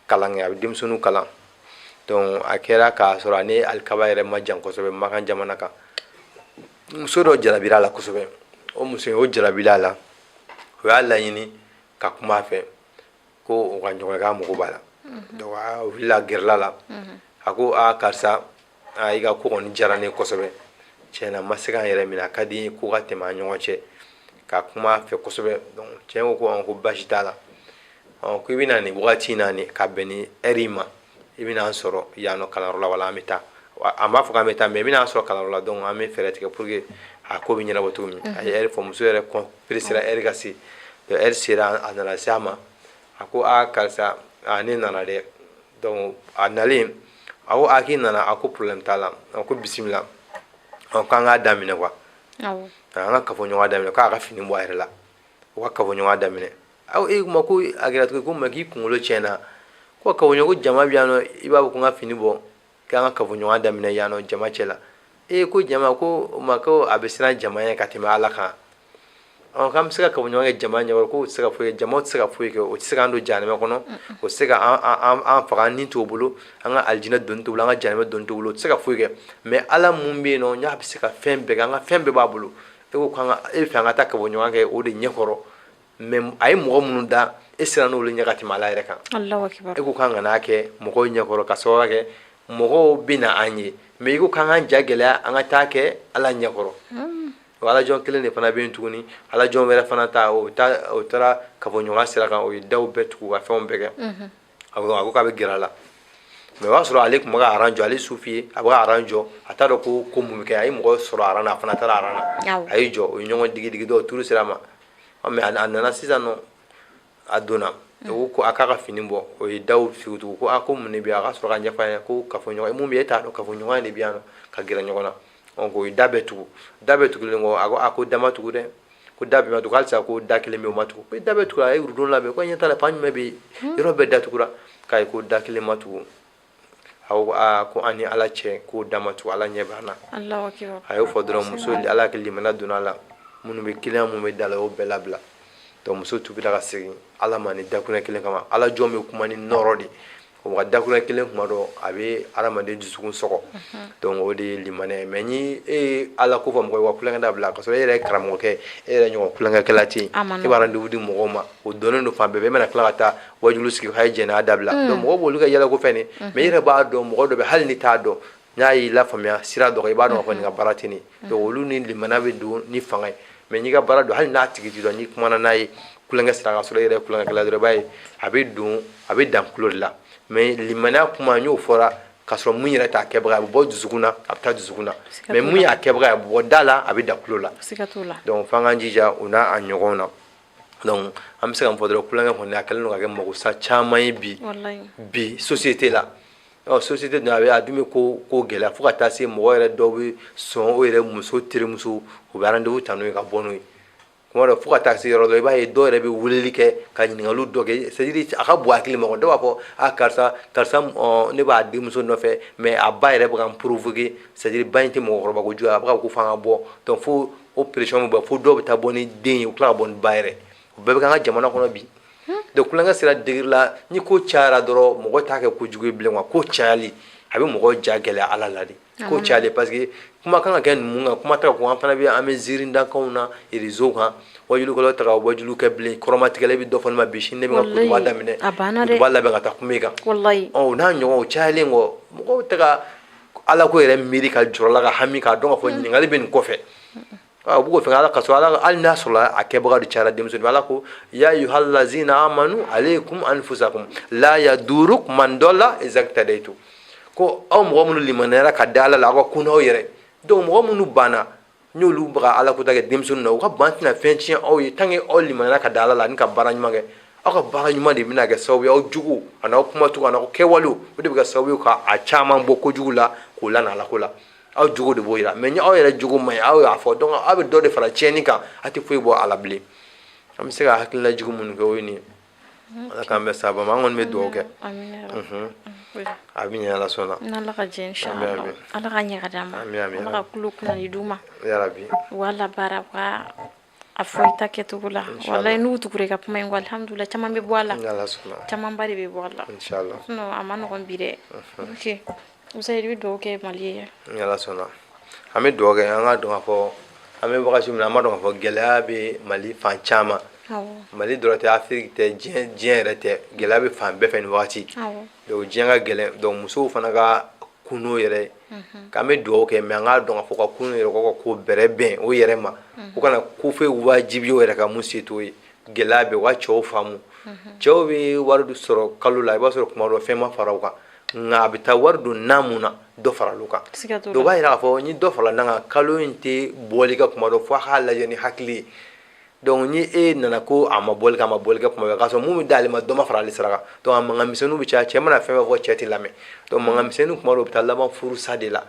kalan kɛ a bɛ denmisɛnninw kalan donc a kɛra k'a sɔrɔ ani alikaba yɛrɛ ma jan kosɛbɛ Makan jamana kan muso dɔ jarabira a la kosɛbɛ o muso in o jarabira a la o y'a laɲini ka kuma a fɛ ko o ka ɲɔgɔn ye k'a mago b'a la donc a wulila gɛrɛla la a ko karisa i ka ko kɔni diyara ne kosɛbɛ tiɲɛna n ma se k'an yɛrɛ minɛ a ka di n ye ko ka tɛmɛ an ɲɔgɔn cɛ ka kuma a fɛ kosɛbɛ donc cɛ ko baasi t'a la ko i bɛna nin wagati in na nin ka bɛn ni heure in ma i bɛna an sɔrɔ yan nɔ kalanyɔrɔ la wala an bɛ taa a m'a fɔ k'an bɛ taa mais i bɛna an sɔrɔ kalanyɔrɔ la donc an bɛ fɛɛrɛ tigɛ pour que a ko bɛ ɲɛnabɔ cogo min a ye heure fɔ muso yɛrɛ peresera heure ka se donc heure sera a nana se a ma a ko karisa ne nana dɛ donc a nalen a ko k'i nana a ko problème t'a la a ko bisimila k'an k'a daminɛ quoi an ka kafoɲɔgɔnya daminɛ k'a ka fini bɔ a yɛrɛ la o ka kafoɲɔgɔnya daminɛ kuma ko a kɛra cogo ko mais k'i kunkolo tiɲɛna ko kafoɲɔgɔn ko jama bɛ yan nɔ i b'a fɔ ko n ka fini bɔ k'an ka kafoɲɔgɔnya daminɛ yan nɔ jama cɛ la ko jama ko a bɛ siran jama ɲɛ ka tɛmɛ ala kan k'an bɛ se ka kafoɲɔgɔnya kɛ jama ɲɛkɔrɔ ko o tɛ se ka foyi kɛ jama tɛ se ka foyi kɛ o tɛ se k'an don jahanɛmɛ kɔnɔ o tɛ se ka an faga an ni t'o bolo an ka alijinɛ donni t'o bolo an ka jahanɛmɛ donni t'o bolo o tɛ se ka foyi kɛ mais ala mun bɛ yen nɔ n'a bɛ se ka fɛn bɛɛ kɛ an ka fɛn bɛɛ b'a bolo e bɛ fɛ an ka taa kafoɲɔgɔnya kɛ o de ɲɛkɔrɔ mais a ye mɔgɔ minnu da e siran n'olu ɲɛ ka tɛmɛ ala yɛrɛ kan e ko k'an kana kɛ mɔgɔw ɲɛkɔrɔ ka sababu kɛ mɔgɔw bɛ na an ye mais i ko k'an k'an ja gɛlɛya an ka taa kɛ ala ɲɛkɔrɔ ala jɔn kelen de fana bɛ yen tuguni ala jɔn wɛrɛ fana ta o taara kafoɲɔgɔnya sira kan o ye daw bɛɛ tugu ka fɛnw bɛɛ kɛ a ko k'a bɛ gɛrɛ a la mais o y'a sɔrɔ ale tun bɛ ka aran jɔ ale sufi ye a bɛ ka aran jɔ a t'a dɔn ko mun bɛ kɛ a ye mɔgɔ sɔrɔ aran na a fana taara aran na a y'i jɔ o ye ɲɔgɔn digi dɔw turu sira ma mais a nana sisan nɔ a donna ko a k'a ka fini bɔ o ye daw figu tugu ko ko mun de bɛ yan a ka sɔrɔ ka ɲɛfɔ a ɲɛna ko kafoɲɔgɔnya mun bɛ e t'a dɔn kafoɲɔgɔnya de bɛ yan nɔ ka gɛrɛ ɲɔgɔn na o ye da bɛɛ tugulen kɔ a ko da ma tugu dɛ ko da bɛɛ ma tugu halisa ko da kelen bɛ o ma tugu ko da bɛɛ tugura a ye wurudon labɛn ko ɲɛ t'a la fan jumɛn bɛ yen yɔrɔ bɛɛ datugura k'a ye ko da kelen ma tugu ko an ni ala cɛ ko da ma tugu ala ɲɛ b'an na a y'o fɔ dɔrɔn muso ala ka limana donna a la minnu bɛ kiliyan mun bɛ da la o y'o bɛɛ labila donc muso tubila ka segin ala ma ni dakuruɲɛ kelen kama ala jɔn bɛ kuma ni nɔrɔ de o ka dakuruɲɛ kelen kuma dɔ a bɛ adamaden dusukun sɔgɔ donc o de ye limaniya ye mais ni e ye ala ko fɔ mɔgɔ ye wa kulonkɛ dabila ka sɔrɔ e yɛrɛ ye karamɔgɔkɛ e yɛrɛ ɲɔgɔn kulonkɛkɛla tɛ yen e b'a rendez-vous di mɔgɔw ma o donnen don fan bɛɛ fɛ e bɛna tila ka taa wajulu sigi k'a ye jɛnɛya dabila donc mɔgɔw b'olu kɛ yɛlɛko fɛn de mais e yɛrɛ b'a dɔn mɔgɔ dɔ bɛ hali ni t'a dɔn n'a y'i lafaamuya sira dɔ kan i b'a dɔn k'a fɔ nin ka baara tɛ nin ye donc olu ni limaniya bɛ don ni fanga ye mais n'i ka baara dɔn hali n'a tigi t'i dɔn n'i kumana n'a ye kulonkɛ sira ka sɔrɔ e yɛrɛ kulonkɛkɛla dɔrɔn i b'a ye a bɛ dan kulo de la mais limaniya kuma n y'o fɔra k'a sɔrɔ mun yɛrɛ t'a kɛbaga a bɛ bɔ dusukun na a bɛ taa dusukun na mais mun y'a kɛbaga a bɛ bɔ da la a bɛ dan kulo la donc f'an k'an jija o n'a a ɲɔgɔnw na donc an bɛ se ka mun fɔ dɔrɔn kulonkɛ kɔni a kɛlen don ka kɛ magosa caman ye bi société la société dun a dun bɛ ko gɛlɛya fo ka taa se mɔgɔ yɛrɛ dɔw bɛ sɔn o yɛrɛ muso terimuso u bɛ rendez-vous ta n'o ye ka bɔ n'o ye kuma dɔ fo ka taa se yɔrɔ dɔ i b'a ye dɔw yɛrɛ bɛ weleli kɛ ka ɲininkaliw dɔ kɛ c'est à dire a ka bon hakili ma dɔw b'a fɔ karisa ne b'a denmuso nɔfɛ mais a ba yɛrɛ bɛ ka n provoquer c'est à dire ba in tɛ mɔgɔkɔrɔba kojugu a bɛ ka ko f'an ka bɔ donc fo o pression bɛ bɔ fo dɔw bɛ taa bɔ ni den ye u tila ka bɔ ni ba yɛrɛ o bɛɛ bɛ k'an ka jamana kɔnɔ bi donc kulonkɛ sera degré la ni ko cayara dɔrɔn mɔgɔ t'a kɛ kojugu ye bilen quoi ko cayali a bɛ mɔgɔ ja gɛlɛya ala la de ko cayali parce que kuma kan ka kɛ mun kan kuma tɛ ka ko an fana an bɛ ziirindakanw na réseau kan wajulukɛlaw ta ka wajulu kɛ bilen kɔrɔmatigɛla i bɛ dɔ fɔ ne ma bi sini ne bɛ ka kutuba daminɛ kutuba labɛn ka taa kuma kan o n'a ɲɔgɔn o cayalen kɔ mɔgɔw tɛ ka ala ko yɛrɛ miiri ka jɔrɔ la ka hami k'a dɔn k'a fɔ ɲininkali bɛ nin kɔfɛ u b'o fɛ ala ka sɔrɔ ala hali n'a sɔrɔ a kɛbaga de cayara denmisɛnnin ala ko ya ayyuhal lazina amanu alaykum anfusakum la yadurukum man dalla iza ihtadaytum ko aw mɔgɔ minnu limaniyara ka da ala la aw ka kun aw yɛrɛ donc mɔgɔ minnu banna n'olu bɛ ka ala ko ta kɛ denmisɛnninw na u ka ban tɛna fɛn tiɲɛ aw ye tant que aw limaniyara ka da ala la ni ka baara ɲuman kɛ aw ka baara ɲuman de bɛna kɛ sababu ye aw jugu a n'aw kumacogo a n'aw kɛwalew o de bɛ kɛ sababu ye ka caman bɔ kojugu la k'o lana ala ko la aw jogo de b'o yira mais ni aw yɛrɛ jogo man ɲi aw y'a fɔ donc aw bɛ dɔ de fara tiɲɛni kan a tɛ foyi bɔ a la bilen an bɛ se ka hakilila jugu minnu kɛ o ye nin ye ala k'an bɛ sababa an kɔni bɛ dugawu kɛ a bɛ ɲɛ ala sɔnna n'ala ka jɛ inshallah ala ka ɲɛ ka d'an ma ala ka kulo kunnadi d'u ma yarabi wala baara ka a fɔ i ta kɛcogo la wallahi n'u tugura i ka kuma in ko alhamdulillah caman bɛ bɔ a la caman ba de bɛ bɔ a la inshallah sinon a ma nɔgɔn bi dɛ ok Usaid bɛ dugawu kɛ Mali ye ni ala sɔnna an bɛ dugawu kɛ an ka dɔn k'a fɔ an bɛ wagati min na an b'a dɔn k'a fɔ gɛlɛya bɛ Mali fan caman Mali dɔrɔn tɛ Afiriki tɛ diɲɛ yɛrɛ tɛ gɛlɛya bɛ fan bɛɛ fɛ nin wagati donc diɲɛ ka gɛlɛn donc musow fana ka kun n'o yɛrɛ ye k'an bɛ dugawu kɛ mais an k'a dɔn k'a fɔ ka kun n'o yɛrɛ k'o ka ko bɛrɛ bɛn o yɛrɛ ma o kana ko foyi wajibi o yɛrɛ ka mun se t'o ye gɛlɛya bɛ u ka cɛw faamu cɛw bɛ wari sɔrɔ kalo la i b'a sɔrɔ kuma dɔ fɛn ma fara o kan nka a bɛ taa wari don na mun na dɔ farala o kan donc o b'a yira k'a fɔ ni dɔ farala n'a kan kalo in tɛ bɔli kɛ kuma dɔ fo a k'a lajɛ ni hakili ye donc ni e nana ko a ma bɔli kɛ kuma bɛɛ k'a sɔrɔ mun bɛ d'ale ma dɔ ma fara ale sara kan donc a mankan misɛnninw bɛ caya cɛ mana fɛn fɛn fɔ cɛ tɛ lamɛn donc mankan misɛnninw kuma dɔ o bɛ taa laban furusa de la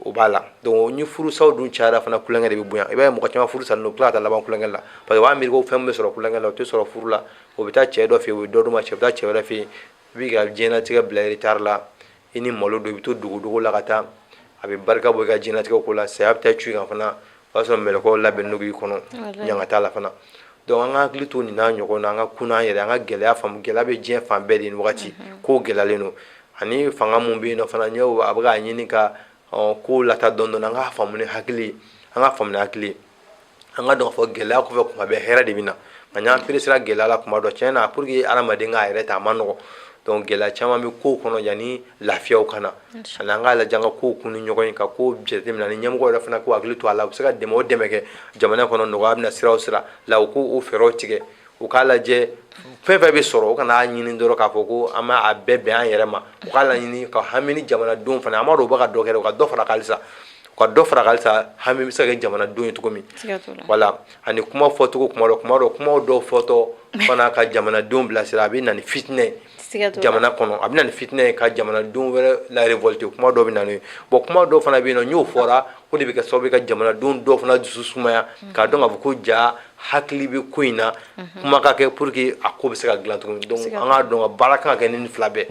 o b'a la donc ni furusaw dun cayara fana kulonkɛ de bɛ bonya i b'a ye mɔgɔ caman furu salen don u tila ka taa laban kulonkɛ la parce que u b'a miiri ko fɛn bɛ sɔrɔ kulonkɛ la o tɛ sɔrɔ furu la o bɛ taa cɛ dɔ fɛ yen o bɛ dɔ d'u ma cɛ bɛ taa cɛ wɛrɛ fɛ yen i b'i ka diɲɛlatigɛ bila retard la i ni malo don i bɛ to dogo la ka taa a bɛ barika bɔ i ka diɲɛlatigɛ ko la saya bɛ taa cu i kan fana o y'a sɔrɔ mɛlɛkɛw labɛnnen don i kɔnɔ ɲanga t'a la fana donc an ka hakili to nin n'a ɲɔgɔn na an ka kun n'an yɛrɛ an ka gɛlɛya faamu gɛlɛya bɛ diɲɛ fan bɛɛ de nin wagati kow gɛlɛyalen don ani fanga mun bɛ yen nɔ fana ɲɛw a bɛ k'a ɲini ka kow lata dɔɔnin an ka faamu ni hakili ye an ka faamu ni hakili ye an ka dɔn k'a fɔ gɛlɛya kɔfɛ kuma bɛɛ hɛrɛ de bɛ na nka n'an peresera gɛlɛya la kuma dɔ tiɲɛ na pour que adamaden k'a yɛrɛ ta a ma nɔgɔn donc gɛlɛya caman bɛ kow kɔnɔ yanni lafiyaw ka na ani an k'a lajɛ an ka kow kun ni ɲɔgɔn ye ka ko jateminɛ ani ɲɛmɔgɔ yɛrɛ fana k'u hakili to a la u bɛ se ka dɛmɛ o dɛmɛ kɛ jamana kɔnɔ nɔgɔya bɛna sira o sira la u k'o fɛɛrɛw tigɛ u k'a lajɛ fɛn fɛn bɛ sɔrɔ u kana ɲini dɔrɔn k'a fɔ ko an b'a bɛɛ bɛn an yɛrɛ ma u k'a laɲini ka hami ni jamanadenw fana an b'a dɔn u bɛ ka dɔ kɛ u ka dɔ fara halisa u ka dɔ fara halisa hami bɛ se ka kɛ jamanadenw ye cogo min wala ani kuma fɔcogo kuma dɔ kumaw dɔw fɔtɔ fana ka jamanadenw bilasira a bɛ na ni fitinɛ jamana kɔnɔ a bɛ na ni fitinɛ ye ka jamanadenw wɛrɛ la révolte kuma dɔw bɛ na n'o ye bon kuma dɔw fana bɛ yen nɔ n'o fɔra o de bɛ kɛ sababu ye ka jamanadenw dɔw fana dusu sumaya k'a dɔn k'a fɔ ko ja hakili bɛ ko in na kuma ka kɛ pour que a ko bɛ se ka dilan tuguni donc an k'a dɔn ka baara kan ka kɛ ni nin fila bɛɛ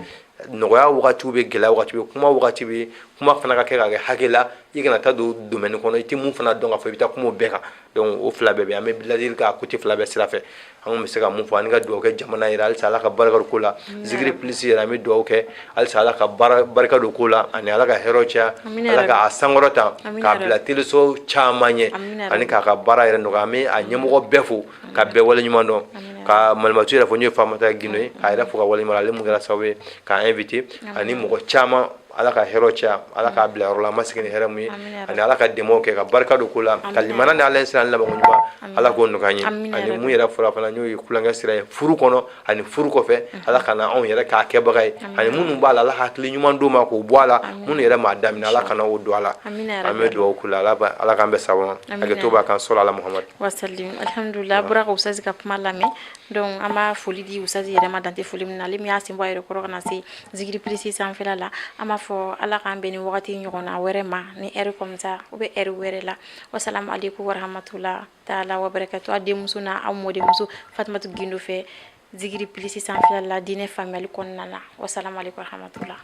nɔgɔya wagatiw bɛ gɛlɛya wagati bɛ kuma wagati bɛ kuma fana ka kɛ ka kɛ hakɛ la i kana taa don domaine kɔnɔ i tɛ mun fana dɔn k'a fɔ i bɛ taa kuma o bɛɛ kan donc o fila bɛɛ bɛ an bɛ ladili k'a côté fila bɛɛ sira fɛ an bɛ se ka mun fɔ ani ka dugawu kɛ jamana yɛrɛ halisa ala ka barika don ko la zikiri plus yɛrɛ an bɛ dugawu kɛ halisa ala ka barika don ko la ani ala ka hɛrɛw caya ala ka a sankɔrɔta k'a bila teleso caman ɲɛ ani k'a ka baara yɛrɛ nɔgɔya an bɛ a ɲɛmɔgɔ bɛɛ fo ka bɛɛ waleɲuman dɔn ka malimatu yɛrɛ fɔ n'o ye Famata Gindo ye k'a yɛrɛ fo ka waleɲuman ale mun kɛra sababu ye k'a invité ani mɔgɔ caman ala ka hɛrɛw caya ala k'a bila yɔrɔ la an ma segin ni hɛrɛ mun ye ani ala ka dɛmɛw kɛ ka barika don ko la ka limana ni ala ye sira ni labanko ɲuman ala k'o nɔgɔya an ye ani mun yɛrɛ fɔra fana n'o ye kulonkɛ sira ye furu kɔnɔ ani furu kɔfɛ ala ka na anw yɛrɛ k'a kɛbaga ye ani minnu b'a la ala hakili ɲuman d'u ma k'o bɔ a la minnu yɛrɛ m'a daminɛ ala kana o don a la an bɛ dugawu k'u la ala k'an bɛɛ sababu hakɛto b'a kan sɔrɔ ala muhamadu wasalim alhamdulillah bɔra ka usazi ka kuma lamɛn donc an b'a foli di usazi yɛrɛ ma dante foli min na ale min y'a sen bɔ a yɛrɛ kɔrɔ ka na se zikiri plus sanfɛla la an b'a fɔ ala k'an bɛn ni wagati ɲɔgɔn na wɛrɛ ma ni heure comme ça ou bien heure wɛrɛ la wasalamu aleykum warahmatula taala wabarakatu a denmuso n'a aw mɔdenmuso Fatumata Gindo fɛ zikiri plus sanfɛla la diinɛ faamuyali kɔnɔna na wasalamu aleykum warahmatula